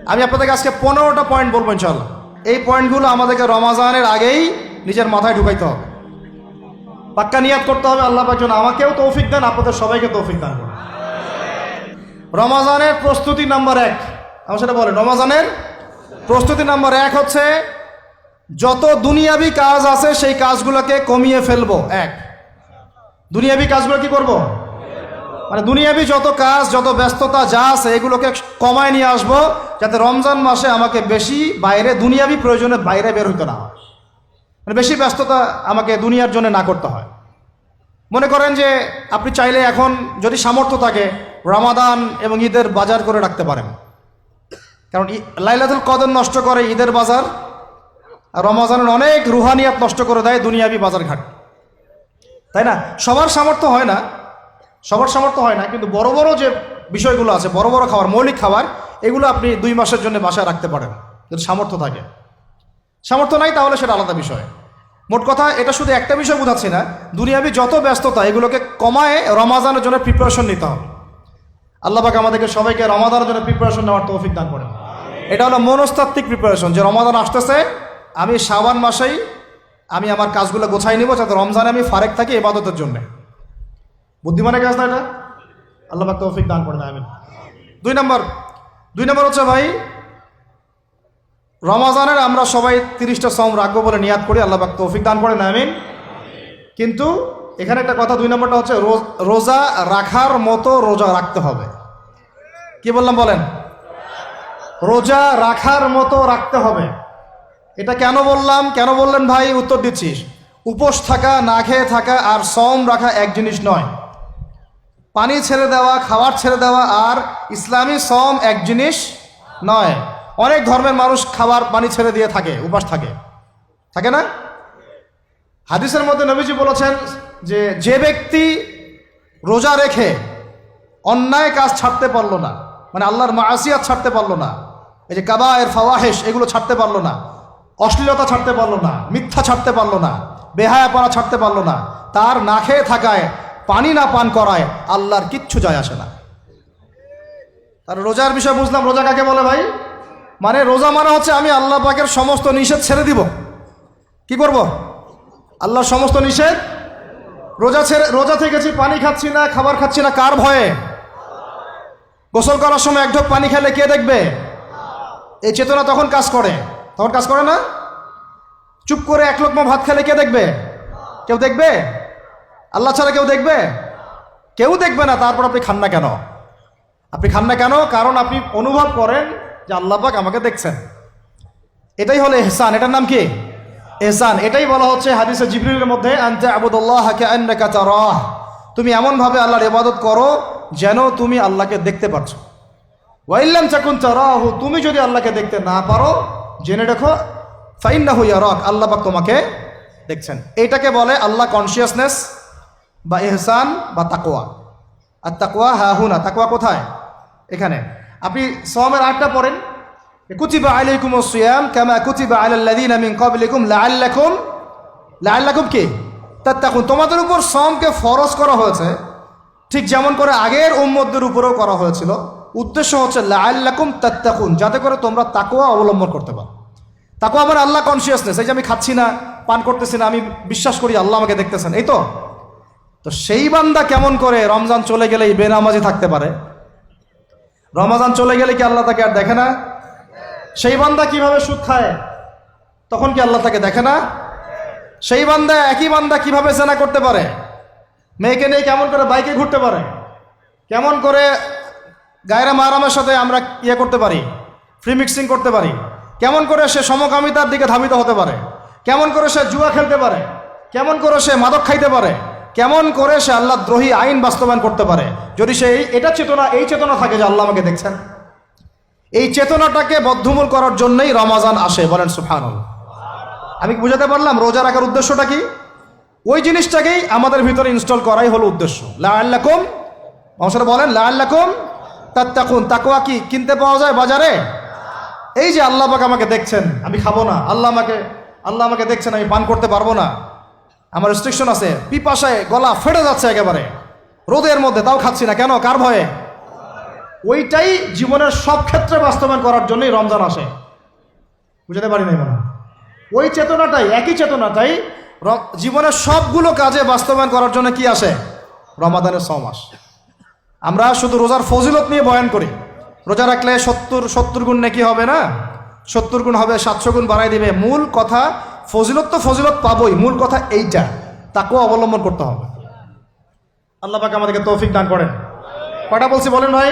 আমি আপনাদেরকে আজকে 15টা পয়েন্ট বলবো ইনশাআল্লাহ। এই পয়েন্টগুলো আমাদেরকে রমাজানের আগেই নিজের মাথায় ঢুকাইতে হবে, পাক্কা নিয়াত করতে হবে। আল্লাহ পাক যেন আমাকেও তৌফিক দেন, আপনাদের সবাইকে তৌফিক দান করুন। রমাজানের প্রস্তুতি নাম্বার 1, আমার সেটা বলেন। রমাজানের প্রস্তুতি নাম্বার 1 হচ্ছে যত দুনিয়াবি কাজ আছে সেই কাজগুলোকে কমিয়ে ফেলবো। দুনিয়াবি কাজগুলো কি করব? মানে দুনিয়াবি যত কাজ, যত ব্যস্ততা যা আছে এগুলোকে কমায় নিয়ে আসবো, যাতে রমজান মাসে আমাকে বেশি বাইরে দুনিয়াবি প্রয়োজনে বাইরে বের হইতে না হয়, মানে বেশি ব্যস্ততা আমাকে দুনিয়ার জন্য না করতে হয়। মনে করেন যে আপনি চাইলে এখন যদি সামর্থ্য থাকে রমাদান এবং ঈদের বাজার করে রাখতে পারেন, কারণ লাইলাতুল কদর নষ্ট করে ঈদের বাজার, আর রমজানের অনেক রুহানিয়াত নষ্ট করে দেয় দুনিয়াবি বাজার ঘাট, তাই না? সবার সামর্থ্য হয় না, কিন্তু বড় বড় যে বিষয়গুলো আছে, বড় বড় খাবার, মৌলিক খাবার, এগুলো আপনি 2 মাসের জন্য বাসায় রাখতে পারেন যদি সামর্থ্য থাকে। সামর্থ্য নাই তাহলে সেটা আলাদা বিষয়। মোট কথা, এটা শুধু একটা বিষয় বোঝাচ্ছি না, দুনিয়াবি যত ব্যস্ততা এগুলোকে কমায় রমাজানের জন্য প্রিপারেশন নিতে হবে। আল্লাহ পাক আমাদেরকে সবাইকে রমাদানের জন্য প্রিপারেশন নেওয়ার তৌফিক দান করেন। এটা হলো মনস্তাত্ত্বিক প্রিপারেশন, যে রমাদান আসতেছে, আমি শাবান মাসেই আমি আমার কাজগুলো গোছাই নিব, যাতে রমজানে আমি ফারেক থাকি ইবাদতের জন্য। বুদ্ধিমানের কাজ না এটা? আল্লাহ পাক তৌফিক দান করেন, আমিন। 2 নম্বর হচ্ছে ভাই, রমাজানের আমরা সবাই 30টা সওম রাখবো বলে নিয়াত করি, আল্লাহ পাক তৌফিক দান করেন, আমিন। কিন্তু এখানে একটা কথা, 2 নম্বরটা হচ্ছে রোজা রাখার মতো রোজা রাখতে হবে। কি বললাম বলেন? রোজা রাখার মতো রাখতে হবে। এটা কেন বললাম, কেন বললেন ভাই? উত্তর দিচ্ছিস। উপোস থাকা, না খেয়ে থাকা আর সওম রাখা এক জিনিস নয়। পানি ছেড়ে দেওয়া, খাবার ছেড়ে দেওয়া আর ইসলামী সওম এক জিনিস নয়। অনেক ধর্মের মানুষ খাবার পানি ছেড়ে দিয়ে থাকে, উপাস থাকে না? হাদিসের মধ্যে নবীজি বলেছেন যে ব্যক্তি রোজা রেখে অন্যায় কাজ ছাড়তে পারলো না, মানে আল্লাহর মাসিয়াত ছাড়তে পারলো না, এই যে কাবায়ের ফাওয়াহিশ এগুলো ছাড়তে পারলো না, অশ্লীলতা ছাড়তে পারলো না, মিথ্যা ছাড়তে পারলো না, বেহায়াপনা ছাড়তে পারলো না, তার না খেয়ে থাকায়, পানি না পান করায় আল্লাহর কিচ্ছু যায় আসে না। আর রোজার বিষয় বুঝলাম। রোজা কাকে বলে ভাই? মানে রোজা মানে হচ্ছে আমি আল্লাহ পাকের সমস্ত নিষেধ ছেড়ে দিব। কি করব? আল্লাহর সমস্ত নিষেধ। রোজা থেকেছি, পানি খাচ্ছি না, খাবার খাচ্ছি না, কার ভয়ে? গোসল করার সময় 1 ঢোক পানি খেলে কে দেখবে? এই চেতনা তখন কাজ করে না? চুপ করে 1 লোকমা ভাত খেলে কে দেখবে? কেউ দেখবে? আল্লাহ ছাড়া কেউ দেখবে? কেউ দেখবে না। তারপর আপনি খান না কেন? কারণ আপনি অনুভব করেন যে আল্লাহ পাক আমাকে দেখছেন। এটাই হলো ইহসান। এটার নাম কি? ইহসান। এটাই বলা হচ্ছে হাদিসে জিবরিলের মধ্যে, আনতা আবুদুল্লাহ কাআন্নাকা তারাহ, তুমি এমনভাবে আল্লাহর ইবাদত করো যেন তুমি আল্লাহকে দেখতে পাচ্ছ। ওয়া ইল্লাম তাকুন তারাহু, তুমি যদি আল্লাহকে দেখতে না পারো, জেনে রাখো ফাইন্নাহু ইয়ারাক, আল্লাহ পাক তোমাকে দেখছেন। এটাকে বলে আল্লাহ কনসিয়াসনেস বা ইহসান বা তাকওয়া। আর তাকওয়া হাহুনা, তাকওয়া কোথায়? এখানে। আপনি সওমের 8টা পড়েন, কুতিবা আলাইকুমুস সিয়াম কামা কুতিবা আলাল লাযিনা মিন ক্বাবলিকুম লাআল্লাকুম কি তাত্তাকুন, তোমাদের উপর সওমকে ফরজ করা হয়েছে ঠিক যেমন করে আগের উম্মতদের উপরেও করা হয়েছিল। উদ্দেশ্য হচ্ছে লাআল্লাকুম তাত্তাকুন, যাতে করে তোমরা তাকওয়া অবলম্বন করতে পারো। তাকওয়া মানে আল্লাহ কনসিয়াসনেস, এই যে আমি খাচ্ছি না, পান করতেছি না, আমি বিশ্বাস করি আল্লাহ আমাকে দেখতেছেন, এই তো সেই বান্দা কেমন করে রমজান চলে গেলেই বেনামাজি থাকতে পারে? রমজান চলে গেলে কি আল্লাহ তাকে আর দেখে না? সেই বান্দা কিভাবে সুদ খায়, তখন কি আল্লাহ তাকে দেখে না? সেই বান্দা, একই বান্দা কিভাবে জেনা করতে পারে, মেয়েকে নিয়ে কেমন করে বাইকে ঘুরতে পারে, কেমন করে গায়রা মাহরামের সাথে আমরা করতে পারি, ফ্রি মিক্সিং করতে পারি, কেমন করে সে সমকামিতার দিকে ধাবিত হতে পারে, কেমন করে সে জুয়া খেলতে পারে, কেমন করে সে মাদক খাইতে পারে, কেমন করে সে আল্লাহ দ্রোহী আইন বাস্তবায়ন করতে পারে, যদি সে এই চেতনা থাকে যে আল্লাহ আমাকে দেখছেন। এই চেতনাটাকে বদ্ধমূল করার জন্যই রমাজান আসে। বলেন সুবহানাল্লাহ। আমি বুঝাতে পারলাম রোজা রাখার উদ্দেশ্যটা কি? ওই জিনিসটাকেই আমাদের ভিতরে ইনস্টল করাই হলো উদ্দেশ্য। লাআল্লাকুম, মানুষরা বলেন লাআল্লাকুম তাত্তাকুন। তাকওয়া কি কিনতে পাওয়া যায় বাজারে? এই যে আল্লাহ পাক আমাকে দেখছেন, আমি খাবো না, আল্লাহ আমাকে দেখছেন, আমি পান করতে পারবো না, আমার রেস্ট্রিকশন আছে, পিপাসায় গলা ফেটে যাচ্ছে একেবারে রোদের মধ্যে, তাও খাচ্ছি না কেন? কার ভয়ে? ওইটাই জীবনের সব ক্ষেত্রে বাস্তবায়ন করার জন্যই রমজান আসে। বুঝতে পারি নাই মনে হয়? ওই চেতনাটাই, একই চেতনাটাই জীবনের সবগুলো কাজে বাস্তবায়ন করার জন্য কি আসে? রমাদানের 6 মাস। আমরা শুধু রোজার ফজিলত নিয়ে বয়ান করি, রোজা রাখলে 70 গুণ নাকি হবে না, 70 গুণ হবে, 700 গুণ বাড়াই দিবে। মূল কথা ফজিলত তো ফজিলত পাবই, মূল কথা এইটা, তাকেও অবলম্বন করতে হবে। আল্লাহ পাক আমাদেরকে তৌফিক দান করেন। কয়টা বলছি বলেন ভাই?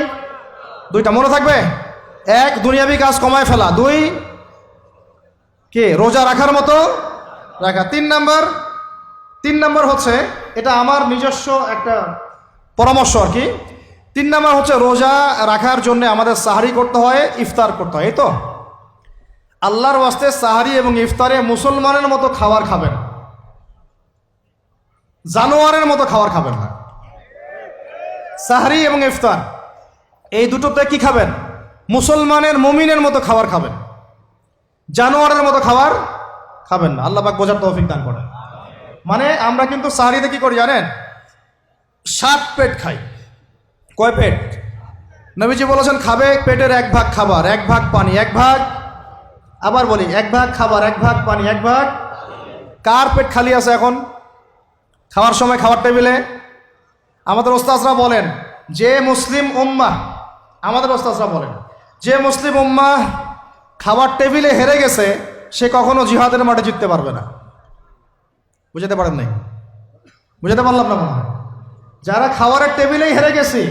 2টা মনে থাকবে। 1, দুনিয়াবি কাজ কমায় ফেলা। 2, কে রোজা রাখার মতো রাখা। 3 নাম্বার হচ্ছে, এটা আমার নিজস্ব একটা পরামর্শ আর কি। 3 নাম্বার হচ্ছে, রোজা রাখার জন্য আমাদের সাহারি করতে হয়, ইফতার করতে হয়। এই তো আল্লাহর ওয়াস্তে সাহারি এবং ইফতারে মুসলমানের মতো খাবার খাবেন, জানোয়ারের মতো খাবার খাবেন না। সাহারি এবং ইফতার এই দুটোতে কি খাবেন? মুসলমানের, মুমিনের মতো খাবার খাবেন, জানোয়ারের মতো খাবার খাবেন না। আল্লাহ পাক বোঝার তৌফিক দান করেন। মানে আমরা কিন্তু সাহারিতে কি করি জানেন? 7 পেট খাই। কয় পেট? নবীজি বলেছেন খাবে পেটের 1 ভাগ খাবার, 1 ভাগ পানি, 1 ভাগ, আবার বলি 1 ভাগ খাবার, 1 ভাগ পানি, 1 ভাগ। কার পেট খালি আছে এখন খাওয়ার সময় খাবার টেবিলে? আমাদের ওস্তাদরা বলেন যে মুসলিম উম্মাহ, আমাদের ওস্তাদরা বলেন যে মুসলিম উম্মাহ খাবার টেবিলে হেরে গেছে, সে কখনো জিহাদের মাঠে জিততে পারবে না। বুঝতে পারেন নাই? বুঝতে পারলাম না মনে হয়? যারা খাবারের টেবিলেই হেরে গেছি,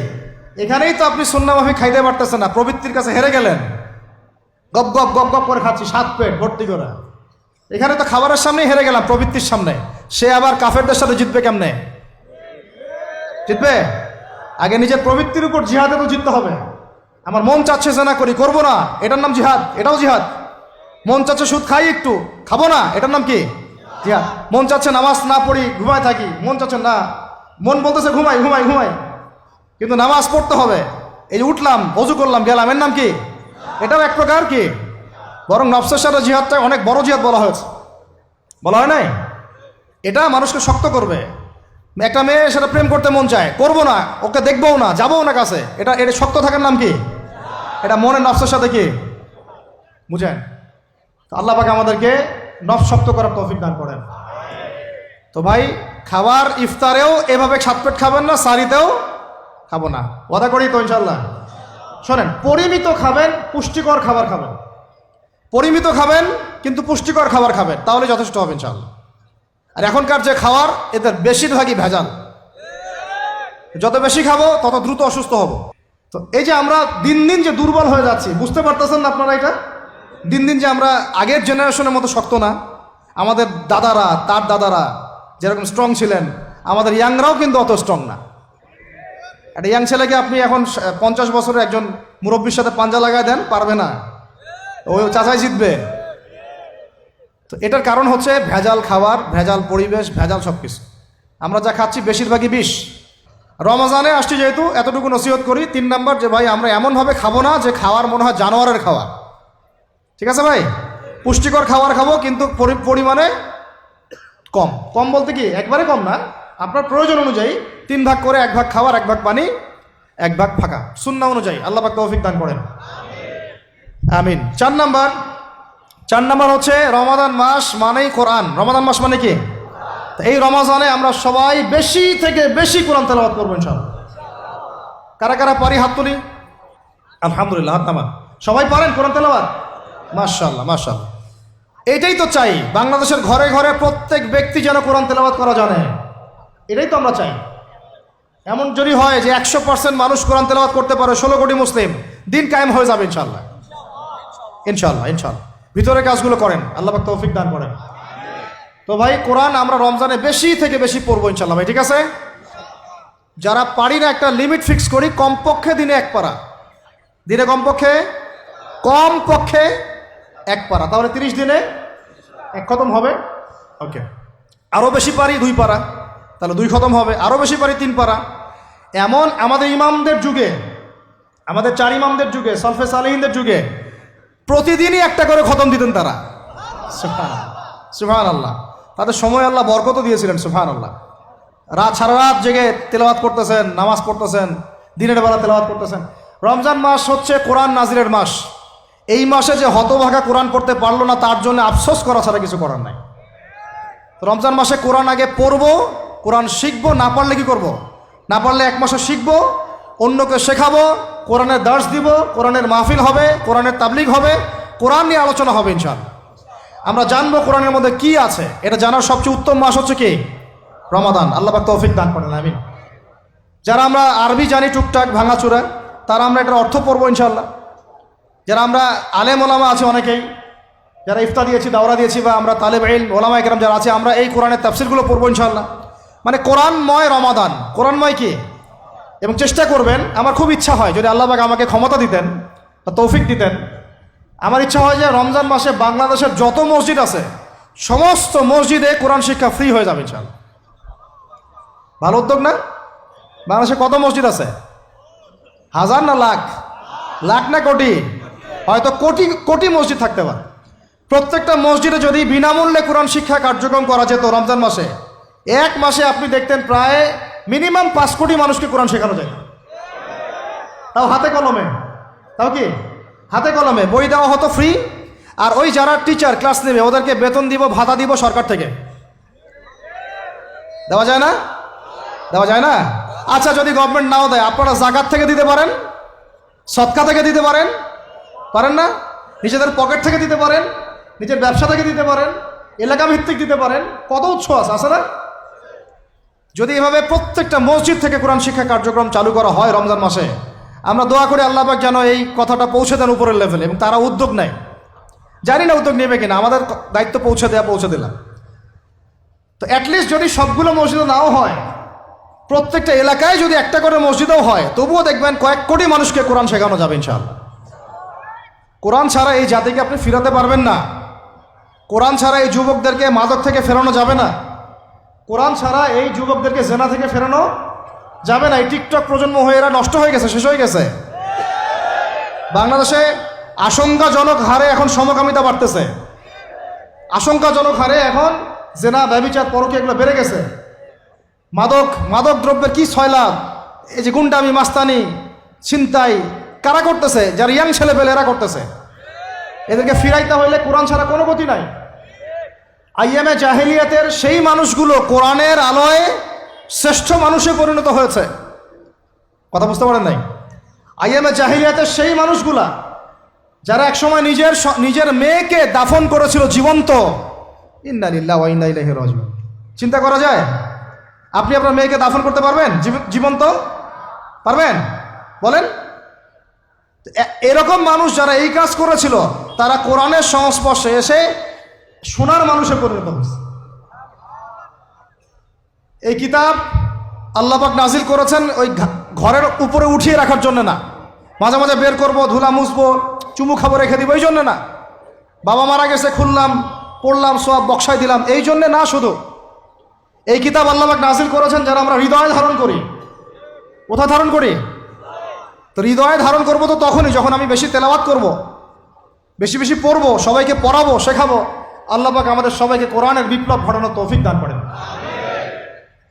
এখানেই তো আপনি সুন্নাহ মাফিক খাইতে পারতেছেন না, প্রবৃত্তির কাছে হেরে গেলেন, গপ গপ গপ গপ করে খাচ্ছি 7 পেট ভর্তি করে। এখানে তো খাবারের সামনেই হেরে গেলাম, প্রবৃত্তির সামনে। সে আবার কাফেরদের সাথে জিতবে কেমনে? জিতবে আগে নিজের প্রবৃত্তির উপর জিহাদে তো জিততে হবে। আমার মন চাচ্ছে যে না করি, করবো না, এটার নাম জিহাদ, এটাও জিহাদ। মন চাচ্ছে সুদ খাই একটু, খাবো না, এটার নাম কি? জিহাদ। মন চাচ্ছে নামাজ না পড়ি, ঘুমায় থাকি, মন চাচ্ছে না, মন বলতেছে ঘুমাই ঘুমাই ঘুমাই, কিন্তু নামাজ পড়তে হবে। এই যে উঠলাম, অজু করলাম, গেলাম, এর নাম কি? এটাও এক প্রকার কি? বরং নফসের সাথে জিহাদটা অনেক বড় জিহাদ বলা হয়েছে, বলা হয় নাই? এটা মানুষকে শক্ত করবে। একটা মেয়ে সেটা প্রেম করতে মন চায়, করবো না, ওকে দেখবো না, যাবো না কাছে, এটা শক্ত থাকার নাম কি? এটা মনে নফসের সাথে কি বুঝেন? আল্লাহ পাক আমাদেরকে নফস শক্ত করার তৌফিক দান করেন। তো ভাই, খাবার ইফতারেও এভাবে 7 পেট খাবেন না, সারিতেও খাবো না, ওয়াদা করি তো ইনশাল্লাহ। শোনেন, পরিমিত খাবেন, পুষ্টিকর খাবার খাবেন। পরিমিত খাবেন কিন্তু পুষ্টিকর খাবার খাবেন, তাহলে যথেষ্ট হবে ইনশাল্লাহ। আর এখনকার যে খাবার, এদের বেশিরভাগই ভেজাল। যত বেশি খাবো তত দ্রুত অসুস্থ হব। তো এই যে আমরা দিন দিন যে দুর্বল হয়ে যাচ্ছি, বুঝতে পারতেছেন না আপনারা? এটা দিন দিন যে আমরা আগের জেনারেশনের মতো শক্ত না। আমাদের দাদারা, তার দাদারা যেরকম স্ট্রং ছিলেন, আমাদের ইয়াংরাও কিন্তু অত স্ট্রং না। একটা ইয়াং ছেলেকে আপনি এখন 50 বছরের একজন মুরব্বীর সাথে পাঞ্জা লাগায় দেন, পারবে না, ওই চাচাই জিতবে। তো এটার কারণ হচ্ছে ভেজাল খাবার, ভেজাল পরিবেশ, ভেজাল সব কিছু। আমরা যা খাচ্ছি বেশিরভাগই বিষ। রমজানে আসছি যেহেতু, এতটুকু নসিহত করি। 3 নাম্বার, যে ভাই আমরা এমনভাবে খাবো না যে খাওয়ার মনে হয় জানোয়ারের খাওয়া। ঠিক আছে ভাই? পুষ্টিকর খাবার খাবো, কিন্তু পরিমাণে কম। কম বলতে কি একবারে কম না, আপনার প্রয়োজন অনুযায়ী 3 ভাগ করে, 1 ভাগ খাবার, 1 ভাগ পানি, 1 ভাগ ফাঁকা, সুন্নাহ অনুযায়ী। আল্লাহ পাক তৌফিক দান করেন, আমিন। 4 নাম্বার হচ্ছে, রমাদান মাস মানেই কোরআন। রমাদান মাস মানে কি? এই রমজানে আমরা সবাই বেশি থেকে বেশি কোরআন তেলাওয়াত করবো ইনশাআল্লাহ। কারা কারা পারি হাত তুলি? আলহামদুলিল্লাহ, হাত নামান। সবাই পারেন কোরআন তেলাওয়াত? মাশাআল্লাহ মাশাআল্লাহ। এটাই তো চাই, বাংলাদেশের ঘরে ঘরে প্রত্যেক ব্যক্তি যেন কোরআন তেলাওয়াত করা জানে। এটাই তো আমরা চাই। এমন যদি হয় যে 100% মানুষ কোরআন তেলাওয়াত করতে পারে, 16 কোটি মুসলিম, দিন কায়েম হয়ে যাবে ইনশাআল্লাহ। ইনশাআল্লাহ ইনশাআল্লাহ। ভিতরে কাজগুলো করেন, আল্লাহ পাক তৌফিক দান করেন। তো ভাই, কোরআন আমরা রমজানে বেশি থেকে বেশি পড়বো ইনশাআল্লাহ ভাই, ঠিক আছে? যারা পারি না, একটা লিমিট ফিক্স করি, কমপক্ষে দিনে 1 পারা, দিনে কমপক্ষে 1 পারা, তাহলে 30 দিনে 1 খতম হবে। ওকে, আরও বেশি পারি 2 পারা, তাহলে 2 খতম হবে। আরও বেশি পারি 3 পারা। এমন আমাদের ইমামদের যুগে, আমাদের 4 ইমামদের যুগে, সলফে সালেহিনদের যুগে প্রতিদিনই 1টা করে খতম দিতেন তারা। সুবহানাল্লাহ। তাদের সময় আল্লাহ বরকত দিয়েছিলেন, সুবহানাল্লাহ। সারা রাত জেগে তেলাওয়াত করতেছেন, নামাজ পড়তেছেন, দিনের বেলা তেলাওয়াত করতেছেন। রমজান মাস হচ্ছে কোরআন নাজিলের মাস। এই মাসে যে হতভাগা কোরআন পড়তে পারলো না তার জন্য আফসোস করা ছাড়া কিছু করার নাই। রমজান মাসে কোরআন আগে পড়বো, কোরআন শিখবো, না পারলে কি করব? না পারলে এক মাসে শিখবো, অন্যকে শেখাবো, কোরআনের দার্স দিব, কোরআনের মাহফিল হবে, কোরআনের তাবলিগ হবে, কোরআন নিয়ে আলোচনা হবে ইনশাআল্লাহ। আমরা জানবো কোরআনের মধ্যে কি আছে। এটা জানার সবচেয়ে উত্তম মাস হচ্ছে কি? রমাদান। আল্লাহ পাক তৌফিক দান করেন, আমিন। যারা আমরা আরবি জানি টুকটাক ভাঙাচোরা, তারা আমরা এটার অর্থ পড়বো ইনশাআল্লাহ। যারা আমরা আলেম ওলামা আছে অনেকেই, যারা ইফতা দিয়েছি, দাওরা দিয়েছি, বা আমরা তালেব ইলম ওলামা একরাম যারা আছে, আমরা এই কোরআনের তাফসিরগুলো পড়বো ইনশাআল্লাহ। মানে কোরআনময় রমাদান, কোরআনময় কি? এবং চেষ্টা করবেন, আমার খুব ইচ্ছা হয় যদি আল্লাহ পাক আমাকে ক্ষমতা দিতেন বা তৌফিক দিতেন, আমার ইচ্ছা হয় যে রমজান মাসে বাংলাদেশের যত মসজিদ আছে সমস্ত মসজিদে কোরআন শিক্ষা ফ্রি হয়ে যাবে ইনশাআল্লাহ। ভালো উদ্যোগ না? বাংলাদেশে কত মসজিদ আছে? হাজার না লাখ? লাখ না কোটি? হয়তো কোটি কোটি মসজিদ থাকতে পারে। প্রত্যেকটা মসজিদে যদি বিনামূল্যে কোরআন শিক্ষা কার্যক্রম করা যেত রমজান মাসে, এক মাসে আপনি দেখতেন প্রায় মিনিমাম 5 কোটি মানুষকে কোরআন শেখানো যায়। তাও হাতে কলমে। তাও কি? হাতে কলমে। বই দেওয়া হতো ফ্রি, আর ওই যারা টিচার ক্লাস নেবে ওদেরকে বেতন দিব, ভাতা দিব সরকার থেকে। দেওয়া যায় না? দেওয়া যায় না? আচ্ছা, যদি গভর্নমেন্ট নাও দেয়, আপনারা জাকাত থেকে দিতে পারেন, সদকা থেকে দিতে পারেন, পারেন না? নিজেদের পকেট থেকে দিতে পারেন, নিজের ব্যবসা থেকে দিতে পারেন, এলাকা ভিত্তিক দিতে পারেন। কত উৎস আছে না? যদি এভাবে প্রত্যেকটা মসজিদ থেকে কোরআন শিক্ষা কার্যক্রম চালু করা হয় রমজান মাসে, আমরা দোয়া করি আল্লাহ পাক যেন এই কথাটা পৌঁছে দেন উপরের লেভেলে, এবং তারা উদ্যোগ নেয়। জানি না উদ্যোগ নেবে কিনা, আমাদের দায়িত্ব পৌঁছে দিলাম। তো অ্যাটলিস্ট যদি সবগুলো মসজিদে নাও হয়, প্রত্যেকটা এলাকায় যদি একটা করে মসজিদও হয়, তবুও দেখবেন কয়েক কোটি মানুষকে কোরআন শেখানো যাবে ইনশাআল্লাহ। কোরআন ছাড়া এই জাতিকে আপনি ফিরাতে পারবেন না। কোরআন ছাড়া এই যুবকদেরকে মাদক থেকে ফেরানো যাবে না। কোরআন ছাড়া এই যুবকদেরকে জেনা থেকে ফেরানো যাবে না। এই টিকটক প্রজন্ম হয়ে এরা নষ্ট হয়ে গেছে, শেষ হয়ে গেছে। বাংলাদেশে আশঙ্কাজনক হারে এখন সমকামিতা বাড়তেছে। আশঙ্কাজনক হারে এখন জেনা, ব্যভিচার, পরকীয়া এগুলো বেড়ে গেছে। মাদক দ্রব্যের কি ছয়লাভ, এই যে গুন্ডামি, মাস্তানি, ছিনতাই কারা করতেছে? যারা ইয়াং ছেলে পেলে এরা করতেছে। এদেরকে ফিরাইতে হইলে কোরআন ছাড়া কোনো গতি নাই। আইয়ামে জাহেলিয়াতের সেই মানুষগুলো কোরআনের আলোয় শ্রেষ্ঠ মানুষে পরিণত হয়েছে। কথা বুঝতে পারেন নাই? আইয়ামে জাহেলিয়াতের সেই মানুষগুলা যারা একসময় নিজের মেয়েকে দাফন করেছিল জীবন্ত। ইন্না লিল্লাহি ওয়া ইন্না ইলাইহি রাজিউন। চিন্তা করা যায়? আপনি আপনার মেয়েকে দাফন করতে পারবেন জীবন্ত? পারবেন? বলেন। এরকম মানুষ যারা এই কাজ করেছিল, তারা কোরআনের সংস্পর্শে এসে সোনার মানুষে পরিণত হয়েছে। এই কিতাব আল্লাহ পাক নাজিল করেছেন ওই ঘরের উপরে উঠিয়ে রাখার জন্য না, মাঝে মাঝে বের করবো, ধুলা মুছবো, চুমু খাবো, রেখে দিব, এই জন্য না। বাবা মারা গেছে, খুললাম, পড়লাম, সব বক্সায় দিলাম, এই জন্যে না। শুধু এই কিতাব আল্লাহ পাক নাজিল করেছেন যারা আমরা হৃদয়ে ধারণ করি। কোথায় ধারণ করি? তো হৃদয়ে ধারণ করবো তো তখনই যখন আমি বেশি তেলাওয়াত করব, বেশি বেশি পড়বো, সবাইকে পড়াবো, শেখাবো। আল্লাহ পাক আমাদের সবাইকে কোরআনের বিপ্লব ঘটানোর তৌফিক দান করেন,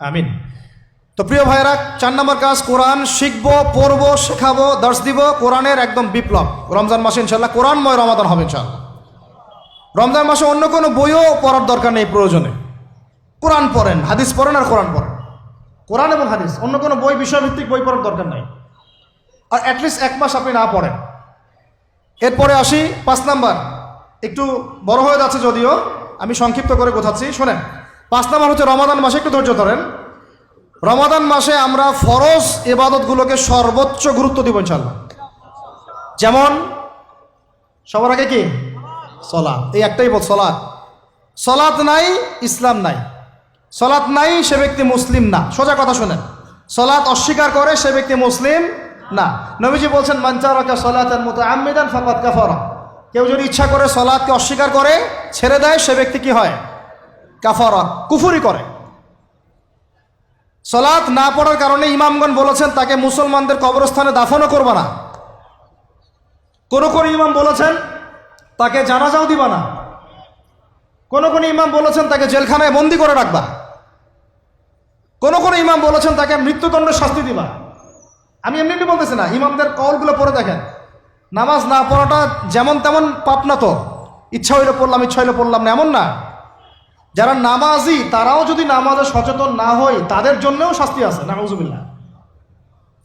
আমিন। তো প্রিয় ভাইয়েরা, 4 নম্বর কাজ, কোরআন শিখবো, পড়বো, শেখাবো, দার্স দিব। কোরআনের একদম বিপ্লব রমজান মাসে ইনশাল্লাহ কোরআনময় রমাদান হবে ইনশাল্লাহ। রমজান মাসে অন্য কোনো বইও পড়ার দরকার নেই। প্রয়োজনে কোরআন পড়েন, হাদিস পড়েন, আর কোরআন পড়েন। কোরআন এবং হাদিস, অন্য কোনো বই, বিষয়ভিত্তিক বই পড়ার দরকার নাই। আর অ্যাটলিস্ট 1 মাস আপনি না পড়েন। এরপরে আসি 5 নাম্বার। একটু বড় হয়ে যাচ্ছে যদিও, আমি সংক্ষিপ্ত করে গোছাচ্ছি, শোনেন। 5 নাম্বার হচ্ছে রমাদান মাসে, একটু ধৈর্য ধরেন। রমাদান মাসে আমরা ফরজ ইবাদতগুলোকে সর্বোচ্চ গুরুত্ব দিব ইনশাআল্লাহ। যেমন সবার আগে কি? সালাত। এই একটাই বল, সালাত। সালাত নাই, ইসলাম নাই। সালাত নাই, সে ব্যক্তি মুসলিম না। সোজা কথা শোনেন, সালাত অস্বীকার করে সে ব্যক্তি মুসলিম না। নবীজি বলছেন, মান তারাকা সালাতান মুতাআম্মিদান ফাকাদ কাফারা। কেউ যদি ইচ্ছা করে সালাতকে অস্বীকার করে, ছেড়ে দেয়, সে ব্যক্তি কি হয়? কাফারা, কুফরি করে। সালাত না পড়ার কারণে ইমামগণ বলেছেন তাকে মুসলমানদের কবরস্থানে দাফনও করবা না। কোন ইমাম বলেছেন তাকে জানাজাও দিবা না। কোন ইমাম বলেছেন তাকে জেলখানায় বন্দি করে রাখবা। কোন ইমাম বলেছেন তাকে মৃত্যুদণ্ডের শাস্তি দিবা। আমি এমনি বলতেছি না, ইমামদের কওলগুলো পড়ে দেখেন। নামাজ না পড়াটা যেমন তেমন পাপ না তো, ইচ্ছা হইলে পড়লাম ইচ্ছা হইলে পড়লাম না, এমন না। যারা নামাজি তারাও যদি নামাজে সচেতন না হয় তাদের জন্যও শাস্তি আছে, নাউযুবিল্লাহ।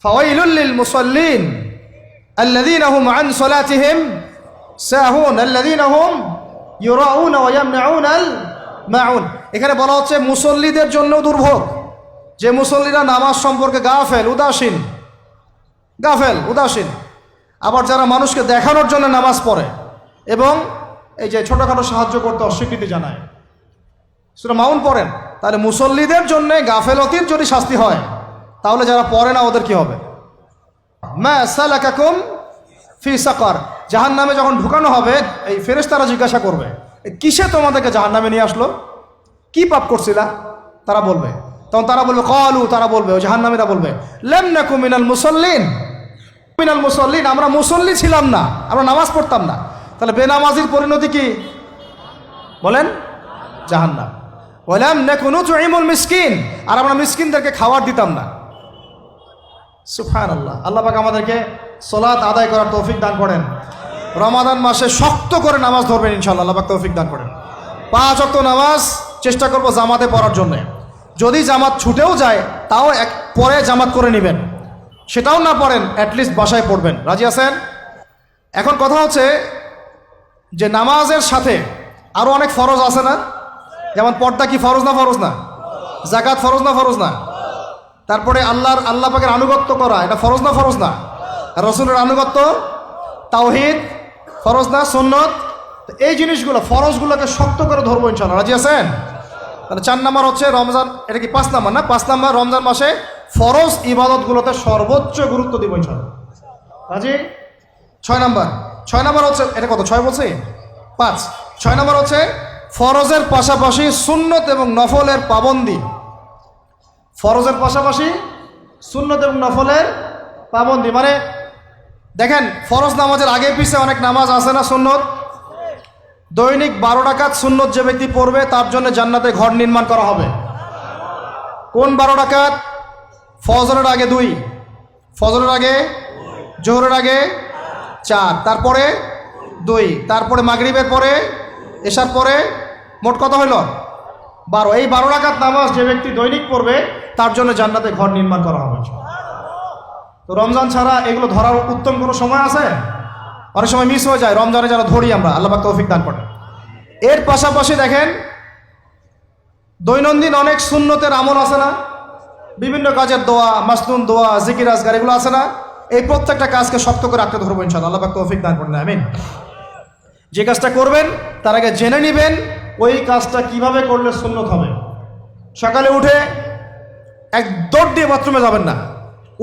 ফাওয়াইলুল লিল মুসাল্লিন আল্লাযীনা হুম আন সালাতিহিম সাহুন আল্লাযীনা হুম ইউরাউনা ওয়া ইয়ামনাউনাল মাউন। এখানে বলা হচ্ছে মুসল্লিদের জন্যও দুর্ভোগ, যে মুসল্লিরা নামাজ সম্পর্কে গাফেল উদাসীন। আবার যারা মানুষকে দেখানোর জন্য নামাজ পড়ে এবং এই যে ছোটোখাটো সাহায্য করতে অস্বীকৃতি জানায়, সূরা মাউন পড়েন, তাহলে মুসল্লিদের জন্য গাফেলতির যদি শাস্তি হয় তাহলে যারা পড়ে না ওদের কি হবে? মা সালাকাকুম ফি সাকার, জাহান্নামে যখন ঢুকানো হবে এই ফেরেশতারা জিজ্ঞাসা করবে, কিসে তোমাদেরকে জাহান্নামে নিয়ে আসলো, কি পাপ করছিলা? তারা বলবে, তখন তারা বলবে ক্বালু, তারা বলবে, ওই জাহান্নামীরা বলবে লাম নাকু মিনাল মুসাল্লিন, আমরা মুসল্লি ছিলাম না, আমরা নামাজ পড়তাম না। তাহলে বেনামাজির পরিণতি কি বলেন? জাহান্নাম। ওয়ালাম নাকু নুতঈমুল মিসকিন, আর আমরা মিসকিনদেরকে খাবার দিতাম না। সুবহানাল্লাহ। আল্লাহ পাক আমাদেরকে সালাত আদায় করার তৌফিক দান করেন। রমাদান মাসে শক্ত করে নামাজ ধরবেন ইনশাআল্লাহ, আল্লাহ পাক তৌফিক দান করেন। 5 ওয়াক্ত নামাজ চেষ্টা করব জামাতে পড়ার জন্য। যদি জামাত ছুটেও যায় তাও পরে জামাত করে নেবেন, সেটাও না পড়েন অ্যাটলিস্ট বাসায় পড়বেন। রাজি আছেন? এখন কথা হচ্ছে যে নামাজের সাথে আরও অনেক ফরজ আছে না? যেমন পর্দা কি ফরজ না? যাকাত ফরজ না? তারপরে আল্লাহ পাকের আনুগত্য করা এটা ফরজ না? রসুলের আনুগত্য, তাওহীদ ফরজ না? সুন্নত, এই জিনিসগুলো ফরজগুলোকে শক্ত করে ধরবো ইনশাআল্লাহ। রাজি আছেন? তাহলে 4 নাম্বার হচ্ছে রমজান, এটা কি 5 নাম্বার না? 5 নাম্বার রমজান মাসে ফরজ ইবাদতগুলোতে সর্বোচ্চ গুরুত্ব দিব ইনশাআল্লাহ। রাজি? 6 নাম্বার হচ্ছে, এটা কত 6 বলছি? 5। 6 নাম্বার হচ্ছে ফরজের পাশাপাশি সুন্নত এবং নফলের পাবন্দি। ফরজের পাশাপাশি সুন্নত এবং নফলের পাবন্দি মানে দেখেন, ফরজ নামাজের আগে পিছে অনেক নামাজ আছে না সুন্নত? দৈনিক 12 রাকাত সুন্নত যে ব্যক্তি পড়বে তার জন্য জান্নাতে ঘর নির্মাণ করা হবে। কোন 12 রাকাত? ফজরের আগে 2, ফজরের আগে, জোহরের আগে 4, তারপরে 2, তারপরে মাগরিবের পরে, এশার পরে, মোট কত হইল? 12। এই 12 রাকাত নামাজ যে ব্যক্তি দৈনিক পড়বে তার জন্য জান্নাতে ঘর নির্মাণ করা হবে। তো রমজান ছাড়া এগুলো ধরার উত্তম কোনো সময় আছে? অনেক সময় মিস হয়ে যায়, রমজানে যারা ধরি আমরা, আল্লাহ পাক তৌফিক দান করেন। এর পাশাপাশি দেখেন দৈনন্দিন অনেক সুন্নতের আমল আছে না? বিভিন্ন কাজের দোয়া, মাসনুন দোয়া, জিকির আজকার, এগুলো আছে না? এই প্রত্যেকটা কাজকে শক্ত করে আঁকড়ে ধরবো ইনশাআল্লাহ, আল্লাহ পাক তৌফিক দান করেন, আমিন। যে কাজটা করবেন তার আগে জেনে নেবেন ওই কাজটা কিভাবে করলে সুন্নত হবে। সকালে উঠে এক দৌড় দিয়ে বাথরুমে যাবেন না,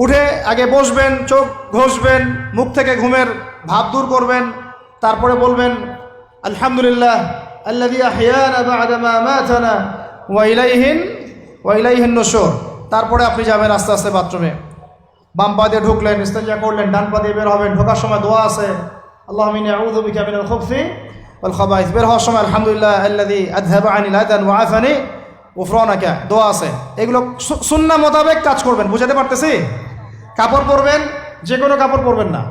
উঠে আগে বসবেন, চোখ ঘষবেন, মুখ থেকে ঘুমের ভাব দূর করবেন, তারপরে বলবেন আলহামদুলিল্লাহ আল্লাযী আহইয়ানা বা'দা মা আমাতানা ওয়া ইলাইহিন নুশুর। তারপরে আপনি যাবেন আস্তে আস্তে বাথরুমে, বাম পা দিয়ে ঢুকলেন, ইস্তেঞ্জা করলেন, ডান পা দিয়ে বের হবেন। ঢোকার সময় দোয়া আছে, আল্লাহুম্মা ইন্নী আউযু বিকা মিনাল খুবসি ওয়াল খাবাইস। বের হওয়ার সময় আলহামদুলিল্লাহ আল্লাযী আযহাবা আনিল আযান ওয়া আফানি গুফরানাকা, দোয়া আছে। এগুলো সুন্নাহ মোতাবেক কাজ করবেন। বুঝাতে পারতেছি? কাপড় পরবেন, যে কোনো কাপড় পরবেন না।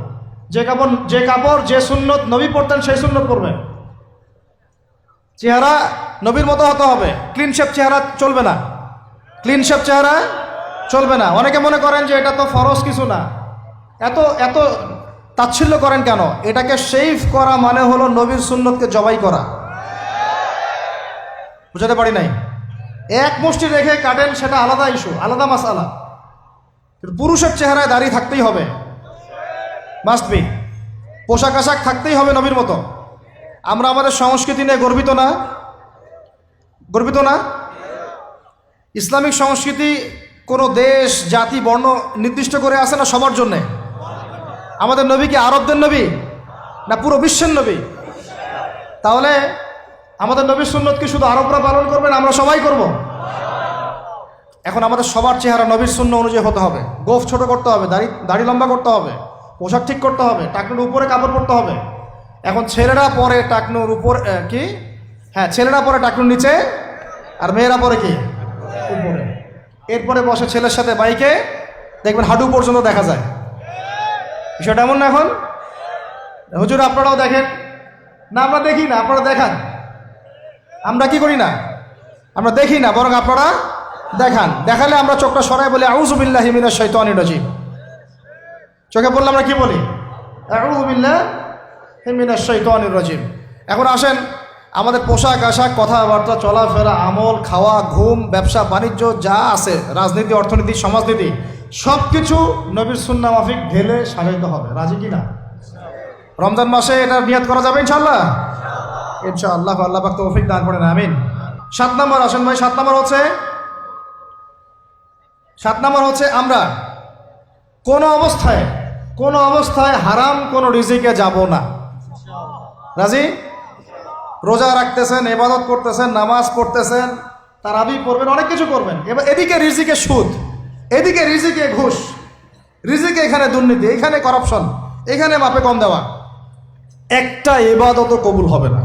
যে কাপড় যে সুন্নত নবী পরতেন সেই সুন্নত পরবেন। চেহারা নবীর মতো হতে হবে, ক্লিন শেপ চেহারা চলবে না। অনেকে মনে করেন যে এটা তো ফরজ কিছু না, এত তাচ্ছিল্য করেন কেন? এটাকে শেভ করা মানে হলো নবীর সুন্নতকে জবাই করা। বুঝাতে পারি নাই? এক মুষ্টি রেখে কাটেন, সেটা আলাদা ইস্যু, আলাদা মাসআলা। পুরুষের চেহারায় দাড়ি থাকতেই হবে, মাস্ট বি। পোশাক আশাক থাকতেই হবে নবীর মতো। আমরা আমাদের সংস্কৃতি নিয়ে গর্বিত না? ইসলামিক সংস্কৃতি কোনো দেশ, জাতি, বর্ণ নির্দিষ্ট করে আসে না সবার জন্যে। আমাদের নবী কি আরবদের নবী না পুরো বিশ্বের নবী? তাহলে আমাদের নবীর সুন্নত কি শুধু আরবরা পালন করবেন, আমরা সবাই করব? এখন আমাদের সবার চেহারা নবীর সুন্নাহ অনুযায়ী হতে হবে। গোঁফ ছোট করতে হবে, দাড়ি লম্বা করতে হবে, পোশাক ঠিক করতে হবে, টাকনুর উপরে কাপড় পরতে হবে। এখন ছেলেরা পরে টাকনুর উপর ছেলেরা পরে টাকনুর নিচে, আর মেয়েরা পরে কি উপরে। এরপরে বসে ছেলের সাথে বাইকে, দেখবেন হাঁটু পর্যন্ত দেখা যায়। বিষয়টা এমন না এখন? হুজুর আপনারাও দেখেন না? আমরা দেখি না, আপনারা দেখান। আমরা কি করি না? আমরা দেখি না, বরং আপনারা দেখান। দেখালে আমরা চোখটা সরাই বলি আউযু বিল্লাহি মিনাশ শাইতানির রাজিম। চোখে বললে আমরা কি বলি? আউযু বিল্লাহি মিনাশ শাইতানির রাজিম। এখন আসেন, আমাদের পোশাক আশাক, কথাবার্তা, চলাফেরা, আমল, খাওয়া, ঘুম, ব্যবসা বাণিজ্য যা আছে, রাজনীতি, অর্থনীতি, সমাজনীতি, সব কিছু নবীর সুন্নাহ মাফিক ঢেলে সাজাইতে হবে। রাজি কি না? রমজান মাসে এটা নিয়ত করা যাবে ইনশাআল্লাহ? ইনশাআল্লাহ, আল্লাহ পাক তৌফিক দান করেন, আমিন। 7 নম্বর আসেন ভাই, 7 নম্বর হচ্ছে আমরা কোনো অবস্থায় হারাম কোনো রিজিকে যাব না। রাজি? রোজা রাখতেছেন, ইবাদত করতেছেন, নামাজ পড়তেছেন, তারাবি পড়বেন, অনেক কিছু করবেন। এবার এদিকে রিজিকে সুদ, এদিকে রিজিকে ঘুষ, রিজিকে এখানে দুর্নীতি, এখানে করাপশন, এখানে মাপে কম দেওয়া, একটা ইবাদতও কবুল হবে না।